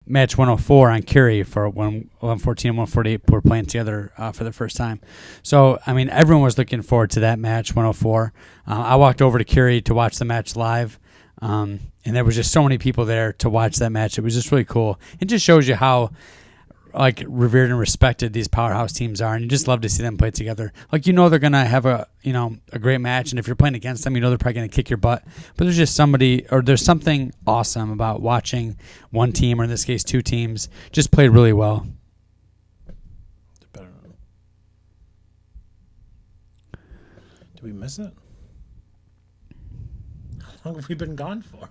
match 104 on Curie for when 114 and 148 were playing together for the first time. So, I mean, everyone was looking forward to that match, 104. I walked over to Curie to watch the match live, and there was just so many people there to watch that match. It was just really cool. It just shows you how like revered and respected these powerhouse teams are, and you just love to see them play together. Like, they're gonna have a great match, and if you're playing against them, they're probably gonna kick your butt. But there's just there's something awesome about watching one team, or in this case, two teams, just play really well. Did we miss it? How long have we been gone for?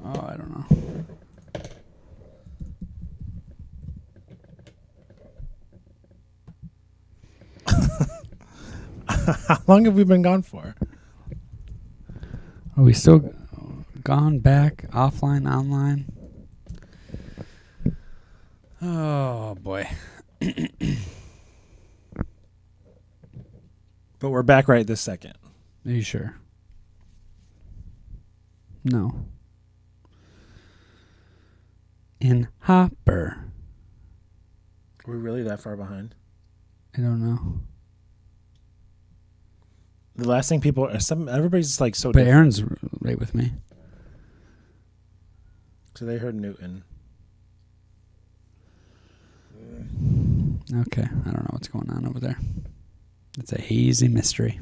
Oh, I don't know. How long have we been gone for? Are we still gone back, offline, online? Oh, boy. But we're back right this second. Are you sure? No. In Hopper. Are we really that far behind? I don't know. The last thing people are everybody's like so But different. Aaron's right with me. So they heard Newton. Okay, I don't know what's going on over there. It's a hazy mystery.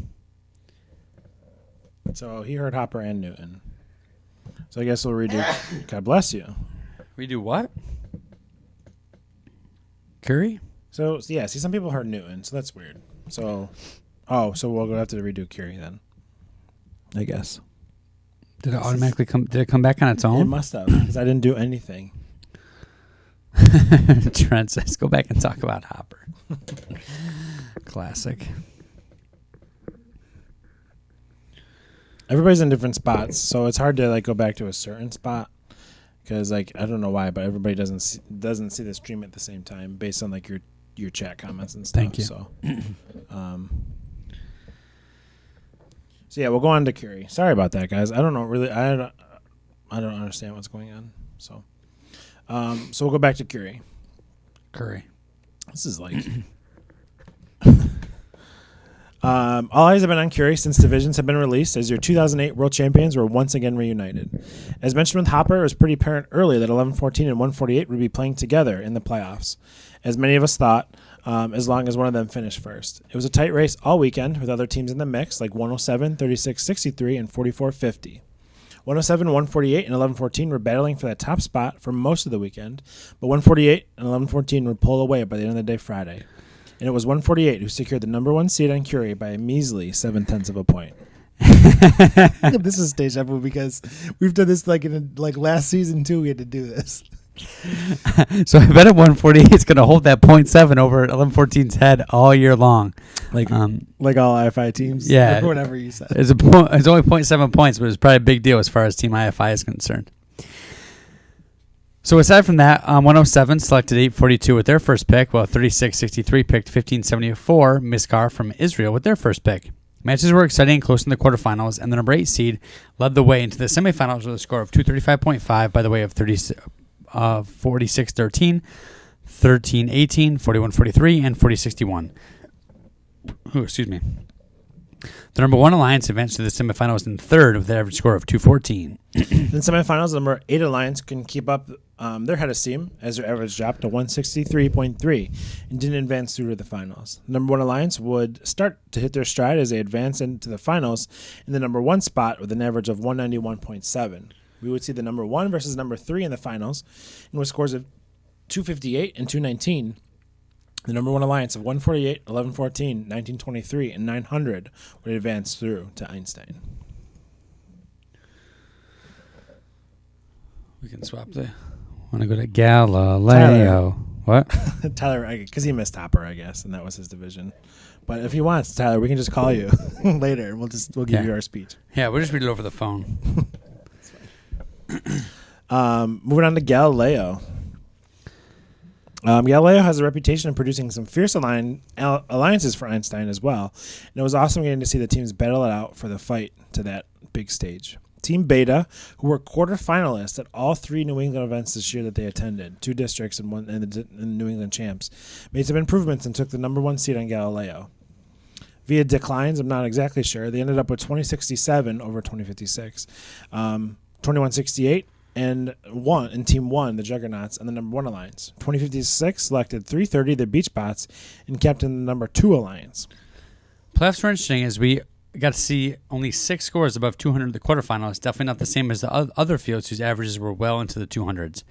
So he heard Hopper and Newton. So I guess we'll redo. God bless you. We do what? Curry? So yeah, see, some people heard Newton, so that's weird. So we'll have to redo Curie then, I guess. Did it automatically come? Did it come back on its It own? must have, because I didn't do anything. Trent says, "Go back and talk about Hopper." Classic. Everybody's in different spots, so it's hard to like go back to a certain spot, because like I don't know why, but everybody doesn't see the stream at the same time based on like your chat comments and stuff. Thank you. So, so yeah, we'll go on to Curie. Sorry about that, guys. I don't know really. I don't understand what's going on. So, so we'll go back to Curie. Curry. This is like. All eyes have been on Curie since divisions have been released, as your 2008 world champions were once again reunited. As mentioned with Hopper, it was pretty apparent early that 11-14 and 148 would be playing together in the playoffs, as many of us thought, as long as one of them finished first. It was a tight race all weekend with other teams in the mix, like 107, 36-63, and 44-50. 107, 148, and 11-14 were battling for that top spot for most of the weekend, but 148 and 11-14 were pulled away by the end of the day Friday. And it was 148 who secured the number one seed on Curie by a measly 0.7 of a point. This is deja vu because we've done this like last season too. We had to do this. So I bet at 148 it's going to hold that 0.7 over 11-14's head all year long. Like all IFI teams. Yeah. Or whatever you said. It's only 0.7 points, but it's probably a big deal as far as Team IFI is concerned. So aside from that, 107 selected 842 with their first pick, while 36-63 picked 1574 Miskar from Israel with their first pick. Matches were exciting and close in the quarterfinals, and the number 8 seed led the way into the semifinals with a score of 235.5 by the way of 46-13, 13-18, 41-43, and 40-61. Oh, excuse me. The number 1 alliance advanced to the semifinals in third with an average score of 214. In the semifinals, the number 8 alliance couldn't keep up their head of steam as their average dropped to 163.3 and didn't advance through to the finals. The number 1 alliance would start to hit their stride as they advanced into the finals in the number 1 spot with an average of 191.7. We would see the number 1 versus number 3 in the finals, and with scores of 258 and 219. The number 1 alliance of 148, 11-14, 1923, and 900 would advance through to Einstein. We can swap the... Want to go to Galileo. What? Tyler, because he missed Hopper, I guess, and that was his division. But if he wants, Tyler, we can just call you later, and we'll give you our speech. Yeah, we'll just read it over the phone. Moving on to Galileo. Galileo has a reputation of producing some fierce alliances for Einstein as well, and it was awesome getting to see the teams battle it out for the fight to that big stage. Team Beta, who were quarterfinalists at all 3 New England events this year that they attended, 2 districts and the New England champs, made some improvements and took the number 1 seed on Galileo. Via declines, I'm not exactly sure, they ended up with 2067 over 2056, 2168, and Team 1, the Juggernauts, and the number 1 alliance. 2056 selected 330, the Beach Bots, and captained the number 2 alliance. Playoffs were interesting as we got to see only 6 scores above 200 in the quarterfinals. Definitely not the same as the other fields whose averages were well into the 200s.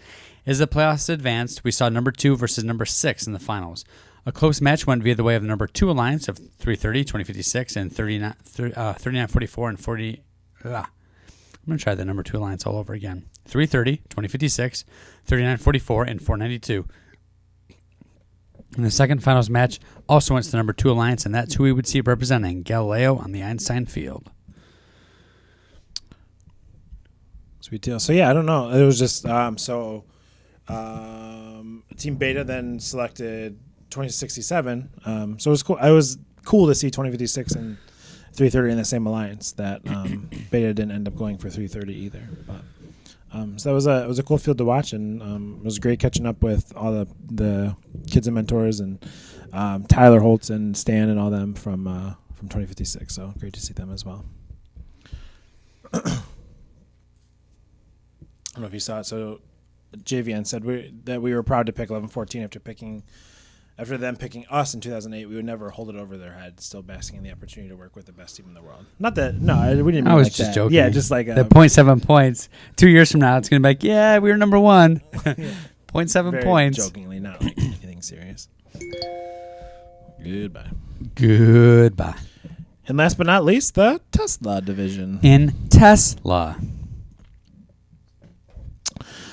As the playoffs advanced, we saw number 2 versus number 6 in the finals. A close match went via the way of the number 2 alliance of 330, 2056, and 3944 and 40. I'm going to try the number 2 alliance all over again. 330, 2056, 3944, and 492. And the second finals match also went to the number 2 alliance, and that's who we would see representing Galileo on the Einstein field. Sweet deal. So, yeah, I don't know. It was just Team Beta then selected 2067. So it was cool. It was cool to see 2056 and 330 in the same alliance. That Beta didn't end up going for 330 either. But so that was a cool field to watch, and it was great catching up with all the kids and mentors and Tyler Holtz and Stan and all them from 2056. So great to see them as well. I don't know if you saw it. So JVN said that we were proud to pick 11-14 after them picking us in 2008. We would never hold it over their head, still basking in the opportunity to work with the best team in the world. Not that, no, we didn't mean I was like just that. joking. Yeah, just like the 0.7 points. 2 years from now, it's going to be like, yeah, we were number 1. Yeah. 0.7 Very points. jokingly, not like anything serious. Goodbye. And last but not least, the Tesla division. In Tesla.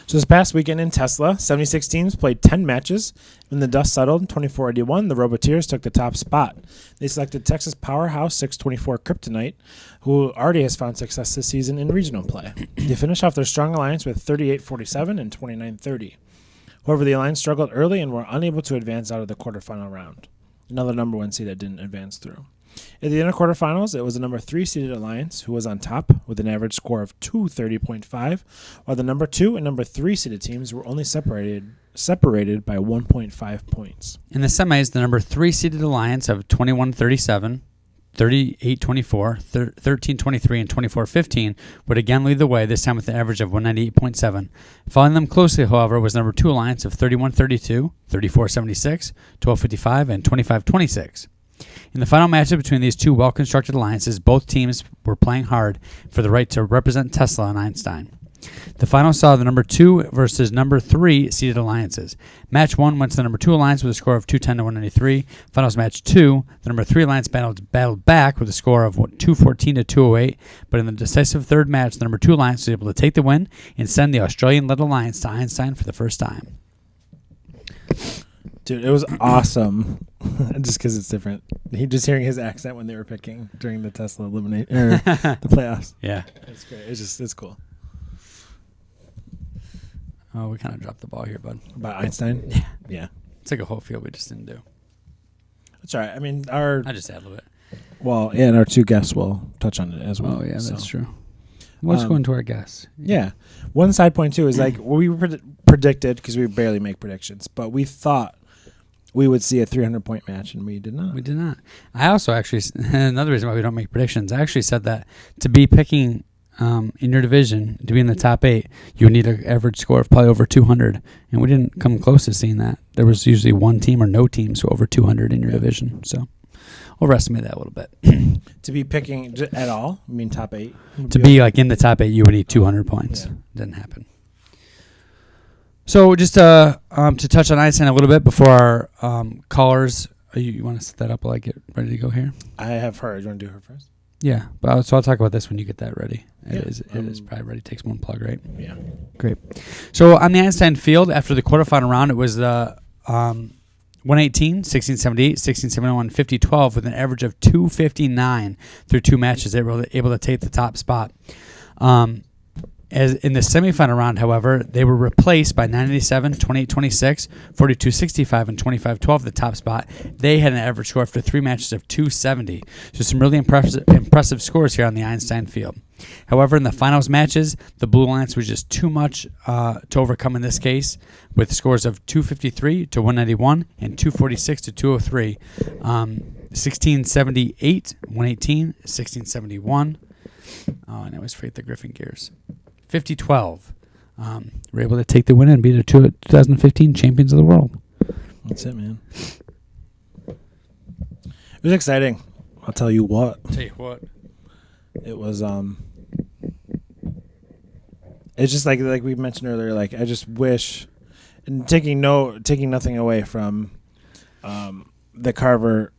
So this past weekend in Tesla, 76 teams played 10 matches. When the dust settled, 2481, the Roboteers took the top spot. They selected Texas powerhouse 624 Kryptonite, who already has found success this season in regional play. They finished off their strong alliance with 3847 and 2930. However, the alliance struggled early and were unable to advance out of the quarterfinal round. Another number 1 seed that didn't advance through. In the inner quarterfinals, it was the number 3 seeded alliance who was on top with an average score of 230.5, while the number 2 and number 3 seeded teams were only separated by 1.5 points. In the semis, the number 3 seeded alliance of 2137, 3824, 1323, and 2415 would again lead the way, this time with an average of 198.7. Following them closely, however, was number 2 alliance of 3132, 3476, 1255, and 2526. In the final matchup between these two well-constructed alliances, both teams were playing hard for the right to represent Tesla and Einstein. The final saw the number 2 versus number 3 seeded alliances. Match 1 went to the number 2 alliance with a score of 210 to 193. Finals match 2, the number 3 alliance battled back with a score of 214 to 208. But in the decisive third match, the number 2 alliance was able to take the win and send the Australian-led alliance to Einstein for the first time. Dude, it was awesome. Just because it's different. Just hearing his accent when they were picking during the Tesla eliminate the playoffs. Yeah, it's great. It's cool. Oh, we kind of dropped the ball here, bud. About Einstein. Yeah. It's like a whole field we just didn't do. That's all right. I mean, I just add a little bit. Well, yeah, and our 2 guests will touch on it as well. Oh yeah, that's true. Let's go into our guests. Yeah. One side point too is like we predicted, because we barely make predictions, but we thought we would see a 300-point match, and we did not. We did not. I also actually, another reason why we don't make predictions, I actually said that to be picking in your division, to be in the top 8, you would need an average score of probably over 200, and we didn't come close to seeing that. There was usually one team or no teams who over 200 in your division, so overestimate that a little bit. To be picking at all, I mean top 8? To be like in the top 8, you would need 200 points. Yeah. Didn't happen. So just to touch on Einstein a little bit before our callers, you want to set that up while I get ready to go here? I have her. Do you want to do her first? Yeah, but I'll talk about this when you get that ready. Yeah. It is probably ready. Takes one plug, right? Yeah. Great. So on the Einstein field, after the quarterfinal round, it was the 118, 1678, 1671, 50-12 with an average of 259 through 2 matches. They were able to take the top spot. As in the semifinal round, however, they were replaced by 987, 28-26, 42-65, and 25-12, the top spot. They had an average score after 3 matches of 270. So some really impressive scores here on the Einstein Field. However, in the finals matches, the Blue Lions was just too much to overcome in this case, with scores of 253 to 191 and 246 to 203. 1678, 118, 1671. Oh, and I always forget the Griffin Gears. 50-12. We're able to take the win and be the 2015 champions of the world. That's it, man. It was exciting. I'll tell you what. It was it's just like we mentioned earlier, like I just wish, and taking nothing away from the Carver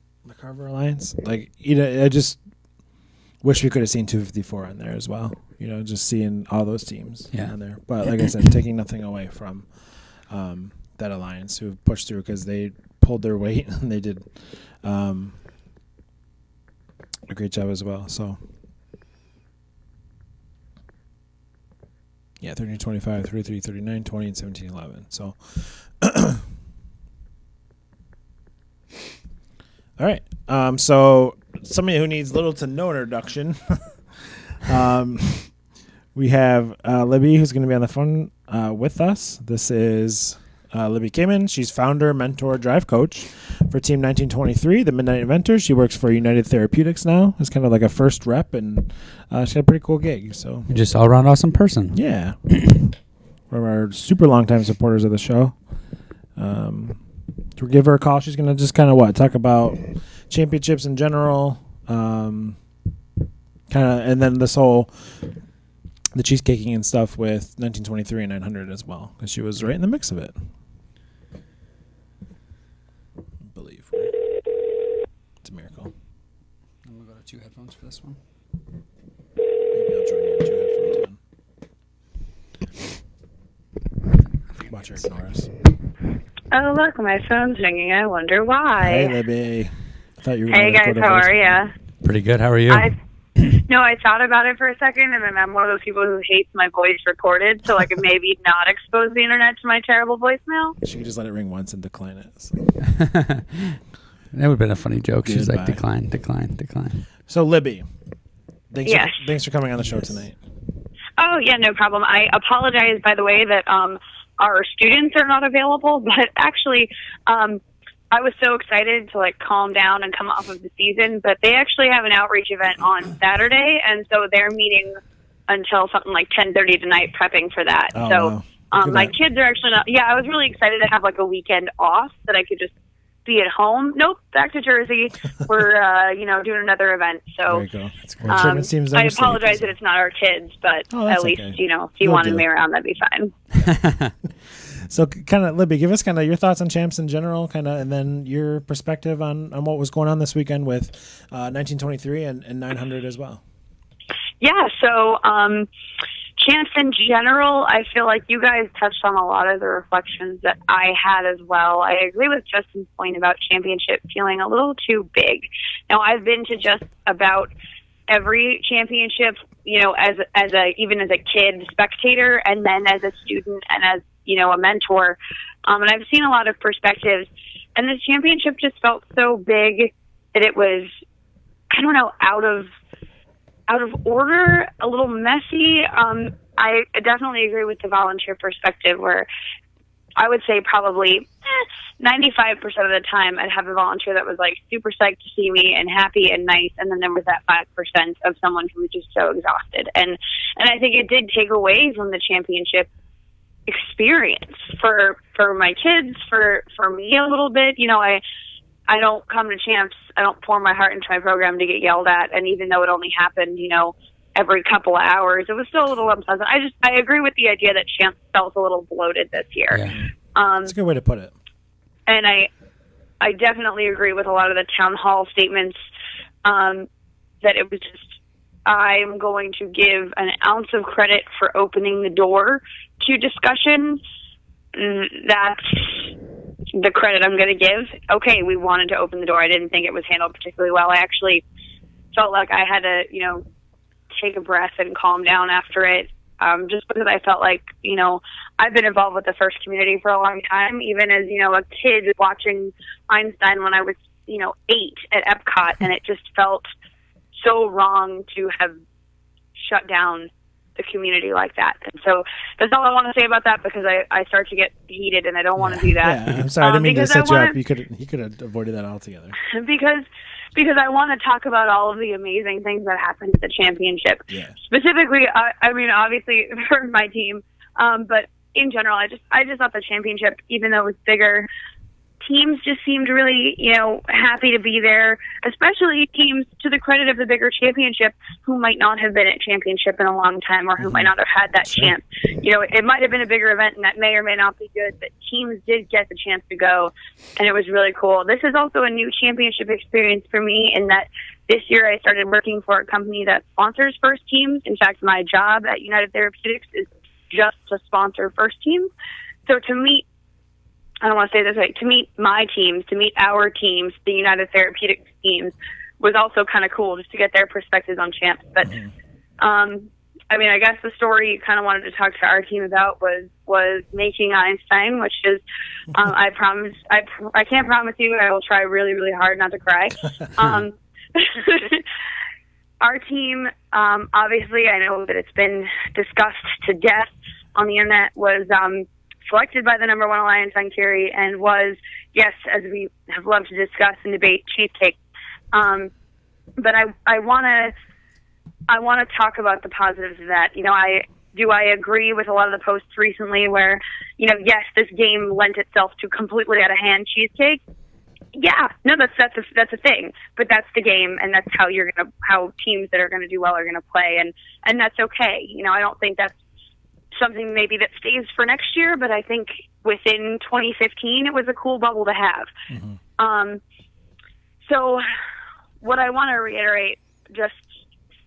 Alliance, like, you know, I just wish we could have seen 254 on there as well. You know, just seeing all those teams on there. But like I said, taking nothing away from that alliance who pushed through, because they pulled their weight and they did a great job as well. So, yeah, 13-25, 33-39, 20, and 17-11. So, all right. So somebody who needs little to no introduction. We have Libby, who's going to be on the phone with us. This is Libby Kamen. She's founder, mentor, drive coach for Team 1923, the Midnight Inventors. She works for United Therapeutics now. It's kind of like a first rep, and she had a pretty cool gig. So just all around awesome person. Yeah. One of our super long time supporters of the show. To give her a call. She's going to just kind of talk about championships in general. And then this whole the cheesecaking and stuff with 1923 and 900 as well, because she was right in the mix of it. I believe. It's a miracle. I'm going to go to 2 headphones for this one. Maybe I'll join you in 2 headphones then. Watch her ignore us. Oh, look, my phone's ringing. I wonder why. Hey, Libby. I thought you were Hey, guys, how are ya? Pretty good. How are you? No, I thought about it for a second, and then I'm one of those people who hates my voice recorded, so I could maybe not expose the internet to my terrible voicemail. She could just let it ring once and decline it. So. That would have been a funny joke. Goodbye. She's like, decline. So, Libby, thanks Yes. Thanks for coming on the show tonight. Oh, yeah, no problem. I apologize, by the way, that our students are not available, but actually I was so excited to calm down and come off of the season, but they actually have an outreach event on Saturday, and so they're meeting until something like 10:30 tonight prepping for that. Oh, so wow. my kids are actually not. Yeah, I was really excited to have a weekend off that I could just be at home. Nope, back to Jersey. We're doing another event. So there you go. That's great. I apologize that it's not our kids, but at least okay. if you wanted me around, that'd be fine. So, kind of, Libby, give us kind of your thoughts on champs in general, and then your perspective on what was going on this weekend with 1923 and 900 as well. Yeah, so champs in general, I feel like you guys touched on a lot of the reflections that I had as well. I agree with Justin's point about championship feeling a little too big. Now, I've been to just about every championship, even as a kid spectator, and then as a student and as a mentor, and I've seen a lot of perspectives, and this championship just felt so big that it was, I don't know, out of order, a little messy. I definitely agree with the volunteer perspective, where I would say probably 95% of the time I'd have a volunteer that was super psyched to see me and happy and nice, and then there was that 5% of someone who was just so exhausted, and I think it did take away from the championship experience for my kids, for me a little bit. I don't come to champs, I don't pour my heart into my program to get yelled at, and even though it only happened every couple of hours, it was still a little unpleasant. I agree with the idea that champs felt a little bloated this year. Yeah. That's a good way to put it. And I definitely agree with a lot of the town hall statements, that it was just, I'm going to give an ounce of credit for opening the door to discussion. That's the credit I'm going to give. Okay, we wanted to open the door. I didn't think it was handled particularly well. I actually felt like I had to, take a breath and calm down after it. just because I felt like, I've been involved with the First community for a long time, even as, a kid watching Einstein when I was, 8 at Epcot, and it just felt so wrong to have shut down the community like that. And so that's all I want to say about that, because I start to get heated and I don't want to do that. Yeah, I'm sorry, I didn't mean to set you up. You could have avoided that altogether. Because I want to talk about all of the amazing things that happened at the championship. Yeah. Specifically, I mean, obviously for my team, but in general, I just thought the championship, even though it was bigger, teams just seemed really, happy to be there, especially teams, to the credit of the bigger championship, who might not have been at championship in a long time, or who might not have had that chance. It might have been a bigger event, and that may or may not be good, but teams did get the chance to go, and it was really cool. This is also a new championship experience for me, in that this year I started working for a company that sponsors First teams. In fact, my job at United Therapeutics is just to sponsor First teams. So to meet, I don't want to say this right, to meet my teams, to meet our teams, the United Therapeutics teams, was also kind of cool, just to get their perspectives on champs. But, I guess the story you kind of wanted to talk to our team about was making Einstein, which is, I can't promise you, I will try really, really hard not to cry. Our team, obviously, I know that it's been discussed to death on the internet, was selected by the number one alliance on Curie, and was, yes, as we have loved to discuss and debate, cheesecake. But I want to talk about the positives of that. I agree with a lot of the posts recently where, yes, this game lent itself to completely out of hand cheesecake. Yeah, no, that's a thing, but that's the game, and that's how how teams that are gonna do well are gonna play, and that's okay. I don't think that's something maybe that stays for next year, but I think within 2015 it was a cool bubble to have. So what I want to reiterate, just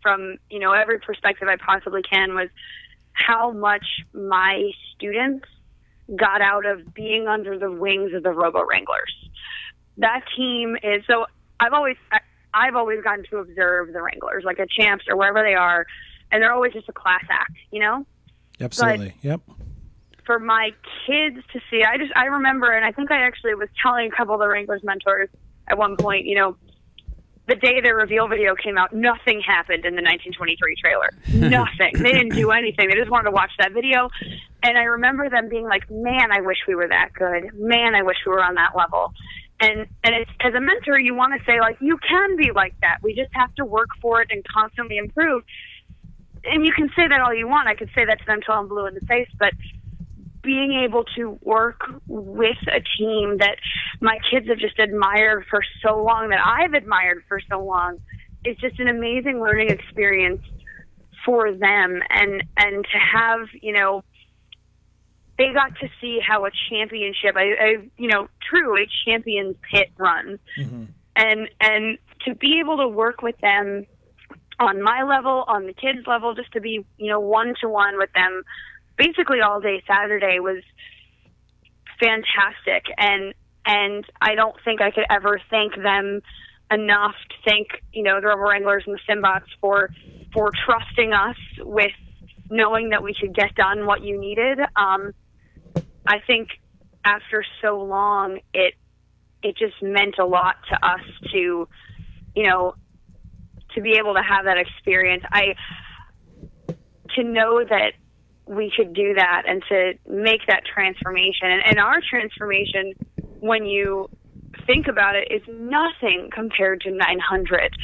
from every perspective I possibly can, was how much my students got out of being under the wings of the Robo Wranglers. That team is, so I've always gotten to observe the Wranglers, like at Champs or wherever they are, and they're always just a class act, Absolutely. But yep. For my kids to see, I remember, and I think I actually was telling a couple of the Wranglers mentors at one point, the day their reveal video came out, nothing happened in the 1923 trailer. Nothing. They didn't do anything. They just wanted to watch that video. And I remember them being like, man, I wish we were that good. Man, I wish we were on that level. And it's, as a mentor, you want to say, like, you can be like that. We just have to work for it and constantly improve. And you can say that all you want. I could say that to them till I'm blue in the face, but being able to work with a team that my kids have just admired for so long, that I've admired for so long, is just an amazing learning experience for them. And to have, they got to see how a championship, a champion's pit runs. And to be able to work with them on my level, on the kids' level, just to be, one-to-one with them basically all day Saturday was fantastic. And I don't think I could ever thank them enough, to thank, the Robo Wranglers and the Simbots for trusting us with knowing that we could get done what you needed. I think after so long, it just meant a lot to us to, to be able to have that experience. To know that we could do that and to make that transformation. And our transformation, when you think about it, is nothing compared to 900.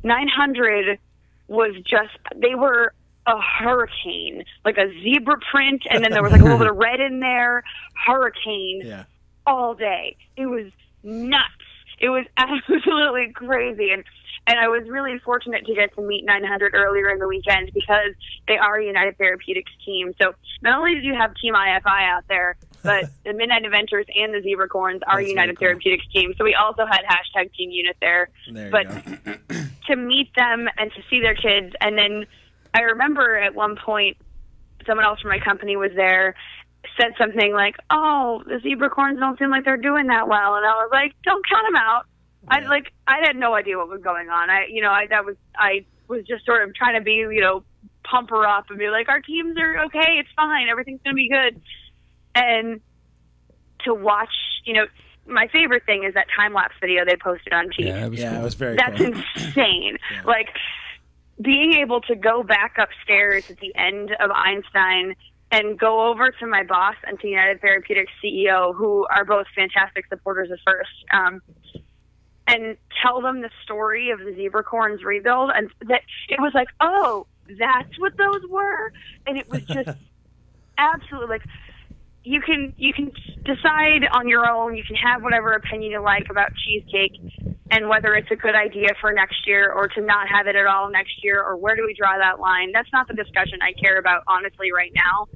900 was just, they were a hurricane, like a zebra print, and then there was like a little bit of red in there, hurricane, all day. It was nuts. It was absolutely crazy. And I was really fortunate to get to meet 900 earlier in the weekend, because they are a United Therapeutics team. So not only did you have Team IFI out there, but the Midnight Adventures and the Zebracorns are United Therapeutics team. So we also had hashtag Team Unit there. But to meet them and to see their kids, and then I remember at one point someone else from my company was there, said something like, "Oh, the Zebracorns don't seem like they're doing that well," and I was like, "Don't count them out." Yeah. I had no idea what was going on. I was just sort of trying to be, pump her up and be like, our teams are okay, it's fine, everything's going to be good. And to watch, my favorite thing is that time-lapse video they posted on Cheat. Yeah, cool. it was very That's cool. insane. Yeah. Like, being able to go back upstairs at the end of Einstein and go over to my boss and to United Therapeutics CEO, who are both fantastic supporters of FIRST, and tell them the story of the Zebra Corns rebuild, and that it was like, oh, that's what those were? And it was just absolutely like, you can decide on your own. You can have whatever opinion you like about cheesecake and whether it's a good idea for next year or to not have it at all next year, or where do we draw that line. That's not the discussion I care about, honestly, right now.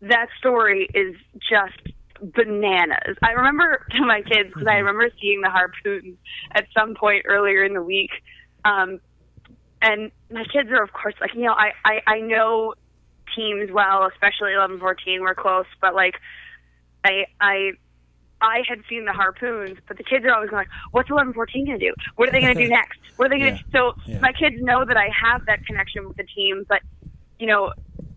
That story is just bananas. I remember to my kids, because I remember seeing the harpoons at some point earlier in the week. And my kids are, of course, like, I know teams well, especially 11-14, we're close, but like I had seen the harpoons, but the kids are always going like, what's 11-14 going to do? What are they going to do next? What are they going to So my kids know that I have that connection with the team, but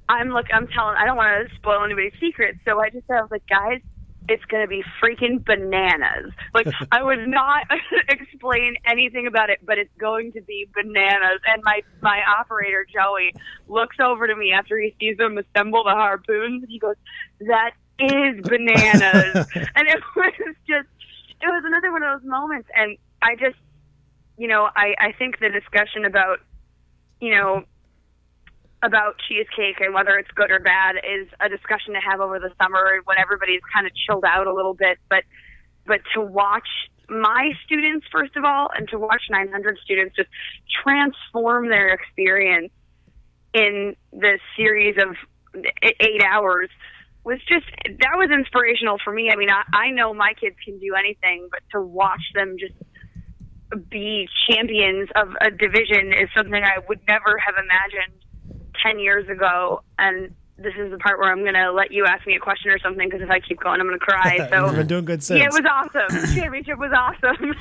I'm telling, I don't want to spoil anybody's secrets, so I was like, guys, it's going to be freaking bananas. Like, I would not explain anything about it, but it's going to be bananas. And my operator, Joey, looks over to me after he sees them assemble the harpoons, and he goes, that is bananas. And it was another one of those moments. And I just, I think the discussion about cheesecake and whether it's good or bad is a discussion to have over the summer when everybody's kind of chilled out a little bit. But to watch my students, first of all, and to watch 900 students just transform their experience in this series of 8 hours that was inspirational for me. I mean, I know my kids can do anything, but to watch them just be champions of a division is something I would never have imagined 10 years ago. And this is the part where I'm going to let you ask me a question or something, because if I keep going, I'm going to cry. So You've been doing good since. Yeah, it was awesome. Championship was awesome.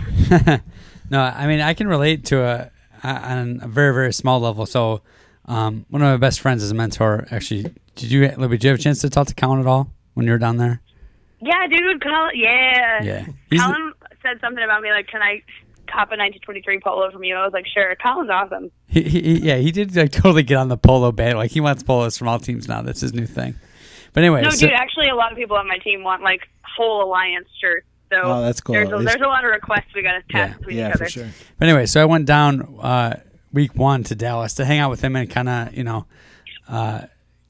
No, I mean, I can relate to on a very, very small level. So one of my best friends is a mentor. Actually, did you have a chance to talk to Colin at all when you were down there? Yeah, dude. Colin, yeah. Yeah. Colin said something about me, like, can I cop a 1923 polo from you? I was like, sure. Colin's awesome. He did like totally get on the polo band. Like, he wants polos from all teams now. That's his new thing. But anyway, dude, actually, a lot of people on my team want like whole alliance shirts. So that's cool. There's a lot of requests we got to pass between each other. For sure. But anyway, so I went down week 1 to Dallas to hang out with him and kind of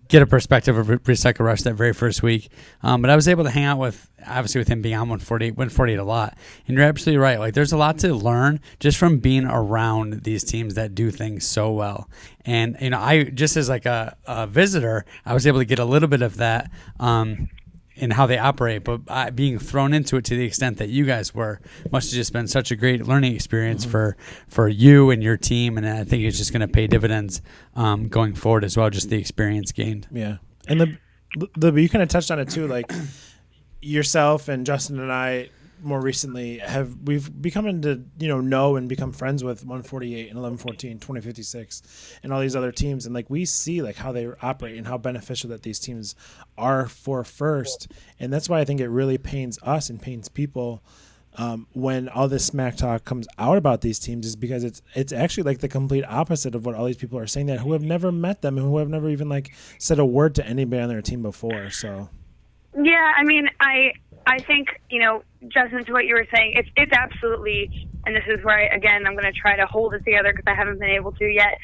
get a perspective of Recycle Rush that very first week. But I was able to hang out with him being on 148 a lot. And you're absolutely right. Like, there's a lot to learn just from being around these teams that do things so well. And, I just as like a visitor, I was able to get a little bit of that in how they operate, but being thrown into it to the extent that you guys were must have just been such a great learning experience for you and your team. And I think it's just going to pay dividends going forward as well, just the experience gained. Yeah. And you kind of touched on it too, like yourself and Justin and I more recently we've become into know and become friends with 148 and 11-14, 2056 and all these other teams, and like we see like how they operate and how beneficial that these teams are for FIRST. And that's why I think it really pains us and pains people when all this smack talk comes out about these teams, is because it's actually like the complete opposite of what all these people are saying, that who have never met them and who have never even like said a word to anybody on their team before. So yeah, I mean, I think, Justin, to what you were saying, it's absolutely, and this is where, I'm going to try to hold it together because I haven't been able to yet.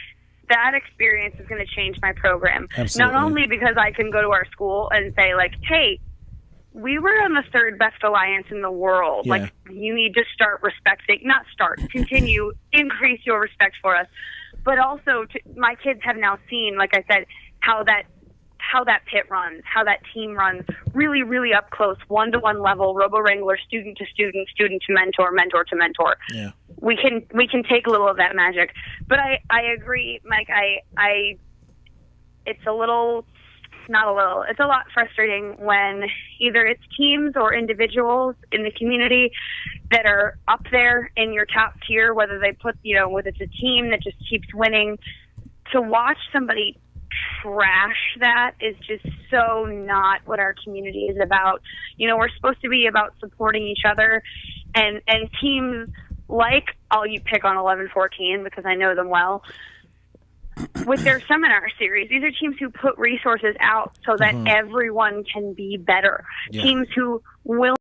That experience is going to change my program. Absolutely. Not only because I can go to our school and say, like, hey, we were on the 3rd best alliance in the world. Yeah. Like, you need to continue, increase your respect for us. But also, my kids have now seen, like I said, how that pit runs, how that team runs, really, really up close, one-to-one level, Robo-Wrangler, student to student, student to mentor, mentor to mentor. Yeah. We can take a little of that magic. But I agree, Mike, it's a little, not a little, it's a lot frustrating when either it's teams or individuals in the community that are up there in your top tier, whether it's a team that just keeps winning, to watch somebody trash that is just so not what our community is about. You know, we're supposed to be about supporting each other, and teams like, you pick on 11-14 because I know them well, with their seminar series. These are teams who put resources out so that everyone can be better. Yeah. Teams who will